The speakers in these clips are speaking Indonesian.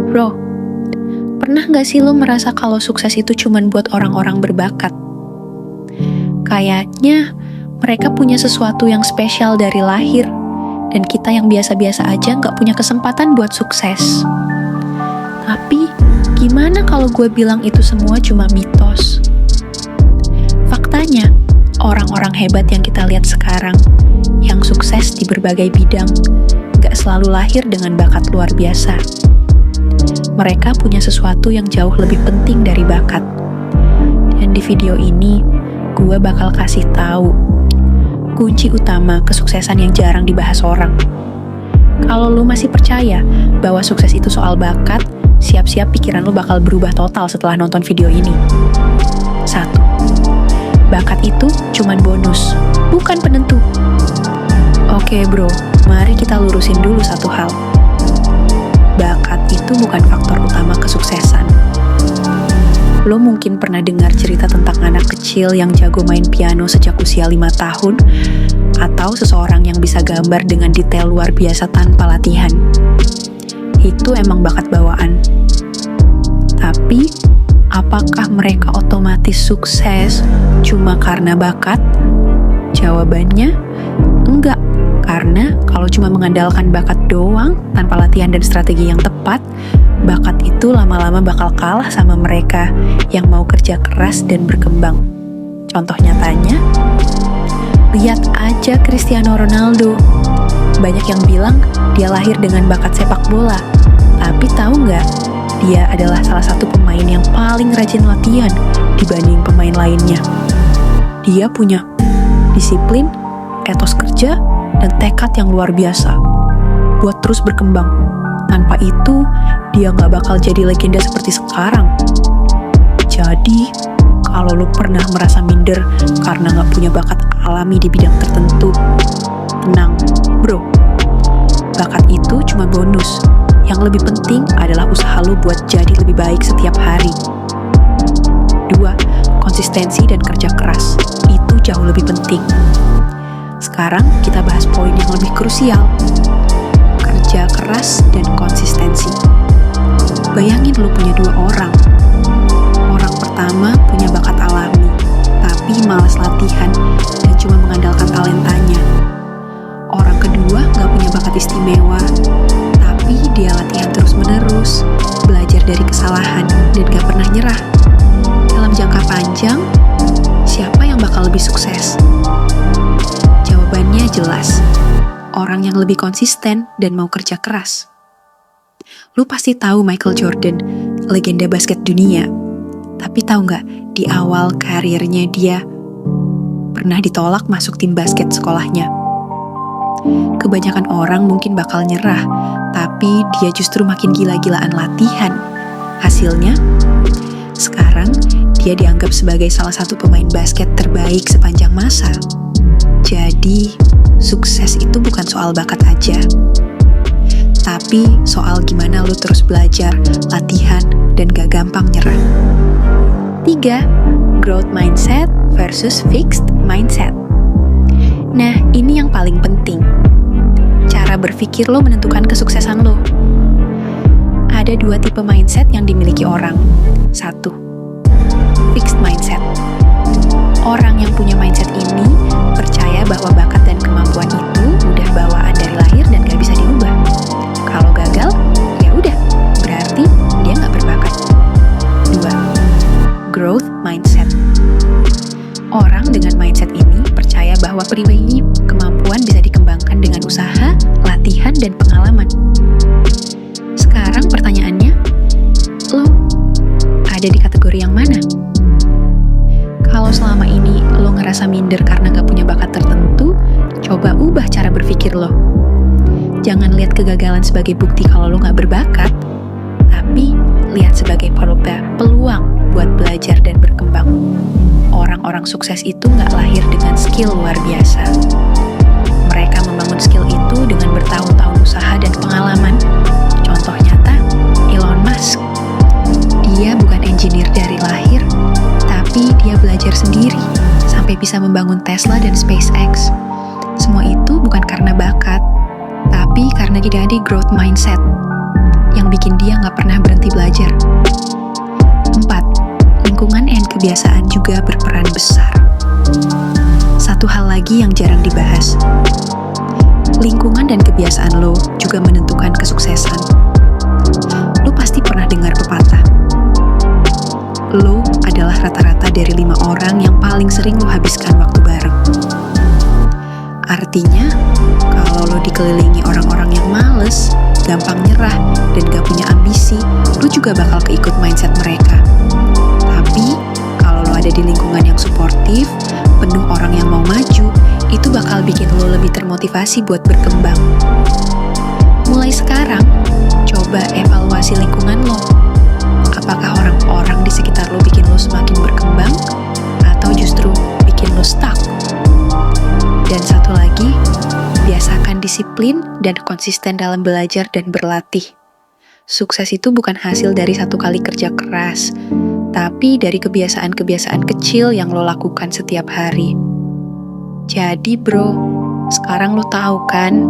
Bro, pernah gak sih lo merasa kalau sukses itu cuman buat orang-orang berbakat? Kayaknya mereka punya sesuatu yang spesial dari lahir, dan kita yang biasa-biasa aja gak punya kesempatan buat sukses. Tapi, gimana kalau gue bilang itu semua cuma mitos? Faktanya, orang-orang hebat yang kita lihat sekarang, yang sukses di berbagai bidang, gak selalu lahir dengan bakat luar biasa. Mereka punya sesuatu yang jauh lebih penting dari bakat. Dan di video ini, gue bakal kasih tahu kunci utama kesuksesan yang jarang dibahas orang. Kalau lu masih percaya bahwa sukses itu soal bakat, siap-siap pikiran lu bakal berubah total setelah nonton video ini. 1. Bakat itu cuman bonus, bukan penentu. Oke bro, mari kita lurusin dulu satu hal. Bakat itu bukan faktor utama kesuksesan. Lo mungkin pernah dengar cerita tentang anak kecil yang jago main piano sejak usia 5 tahun, atau seseorang yang bisa gambar dengan detail luar biasa tanpa latihan. Itu emang bakat bawaan. Tapi, apakah mereka otomatis sukses cuma karena bakat? Jawabannya, enggak. Karena kalau cuma mengandalkan bakat doang, tanpa latihan dan strategi yang tepat, bakat itu lama-lama bakal kalah sama mereka yang mau kerja keras dan berkembang. Contoh nyatanya, lihat aja Cristiano Ronaldo. Banyak yang bilang dia lahir dengan bakat sepak bola, tapi tahu nggak? Dia adalah salah satu pemain yang paling rajin latihan dibanding pemain lainnya. Dia punya disiplin, etos kerja, dan tekad yang luar biasa buat terus berkembang. Tanpa itu, dia gak bakal jadi legenda seperti sekarang. Jadi, kalau lu pernah merasa minder karena gak punya bakat alami di bidang tertentu, tenang, bro. Bakat itu cuma bonus. Yang lebih penting adalah usaha lu buat jadi lebih baik setiap hari. 2. Konsistensi dan kerja keras. Itu jauh lebih penting. Sekarang kita bahas poin yang lebih krusial. Kerja keras dan konsistensi. Bayangin lu punya 2 orang. Orang pertama punya bakat alami, tapi malas latihan dan cuma mengandalkan talentanya. Orang kedua gak punya bakat istimewa, tapi dia latihan terus-menerus, belajar dari kesalahan, dan gak pernah nyerah. Dalam jangka panjang, siapa yang bakal lebih sukses? Jawabannya jelas, orang yang lebih konsisten dan mau kerja keras. Lu pasti tahu Michael Jordan, legenda basket dunia. Tapi tahu nggak, di awal karirnya dia pernah ditolak masuk tim basket sekolahnya. Kebanyakan orang mungkin bakal nyerah, tapi dia justru makin gila-gilaan latihan. Hasilnya, sekarang dia dianggap sebagai salah satu pemain basket terbaik sepanjang masa. Jadi, sukses itu bukan soal bakat aja, tapi soal gimana lu terus belajar, latihan, dan gak gampang nyerah. 3. Growth mindset versus fixed mindset. Nah, ini yang paling penting. Cara berpikir lo menentukan kesuksesan lo. Ada 2 tipe mindset yang dimiliki orang. 1. Fixed mindset. Orang yang punya mindset ini percaya bahwa bakat dan kemampuan itu udah bawaan dari lahir dan gak bisa diubah. Kalau gagal, ya udah, berarti dia gak berbakat. 2. Growth mindset. Orang dengan mindset ini percaya bahwa pribadi kemampuan bisa dikembangkan dengan usaha, latihan, dan pengalaman. Sekarang pertanyaannya, lo ada di kategori yang mana? Kalau selama ini lo ngerasa minder karena gak punya bakat tertentu, coba ubah cara berpikir lo. Jangan lihat kegagalan sebagai bukti kalau lo gak berbakat, tapi lihat sebagai peluang buat belajar dan berkembang. Orang-orang sukses itu gak lahir dengan skill luar biasa. Mereka membangun skill itu dengan bertahun-tahun usaha dan pengalaman. Contoh nyata, Elon Musk. Dia bukan engineer dari lahir, tapi dia belajar sendiri sampai bisa membangun Tesla dan SpaceX. Semua itu bukan karena bakat, tapi karena dia ada growth mindset. Yang yang bikin dia nggak pernah berhenti belajar. 4. Lingkungan dan kebiasaan juga berperan besar. Satu hal lagi yang jarang dibahas. Lingkungan dan kebiasaan lo juga menentukan kesuksesan. Lo pasti pernah dengar pepatah. Lo adalah rata-rata dari 5 orang yang paling sering lo habiskan waktu bareng. Artinya, kalau lo dikelilingi orang-orang yang males, gampang nyerah, dan gak punya ambisi, lo juga bakal keikut mindset mereka. Tapi, kalau lo ada di lingkungan yang suportif, penuh orang yang mau maju, itu bakal bikin lo lebih termotivasi buat berkembang. Mulai sekarang, coba evaluasi lingkungan lo. Apakah orang-orang di sekitar lo bikin lo semakin berkembang, atau justru bikin lo stuck? Dan satu lagi, biasakan disiplin dan konsisten dalam belajar dan berlatih. Sukses itu bukan hasil dari satu kali kerja keras, tapi dari kebiasaan-kebiasaan kecil yang lo lakukan setiap hari. Jadi bro, sekarang lo tahu kan,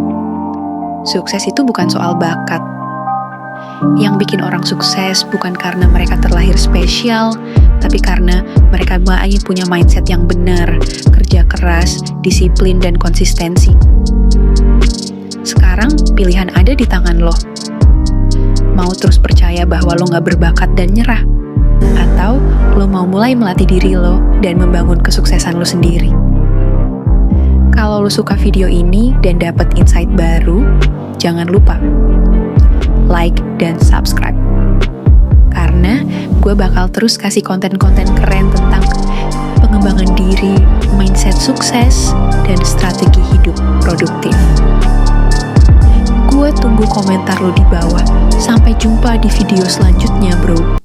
sukses itu bukan soal bakat. Yang bikin orang sukses bukan karena mereka terlahir spesial, tapi karena mereka punya mindset yang benar, kerja keras, disiplin, dan konsistensi. Sekarang pilihan ada di tangan lo. Mau terus percaya bahwa lo gak berbakat dan nyerah? Atau lo mau mulai melatih diri lo dan membangun kesuksesan lo sendiri? Kalau lo suka video ini dan dapat insight baru, jangan lupa like dan subscribe. Karena gue bakal terus kasih konten-konten keren tentang pengembangan diri, mindset sukses, dan strategi hidup produktif. Gue tunggu komentar lo di bawah. Sampai jumpa di video selanjutnya, bro.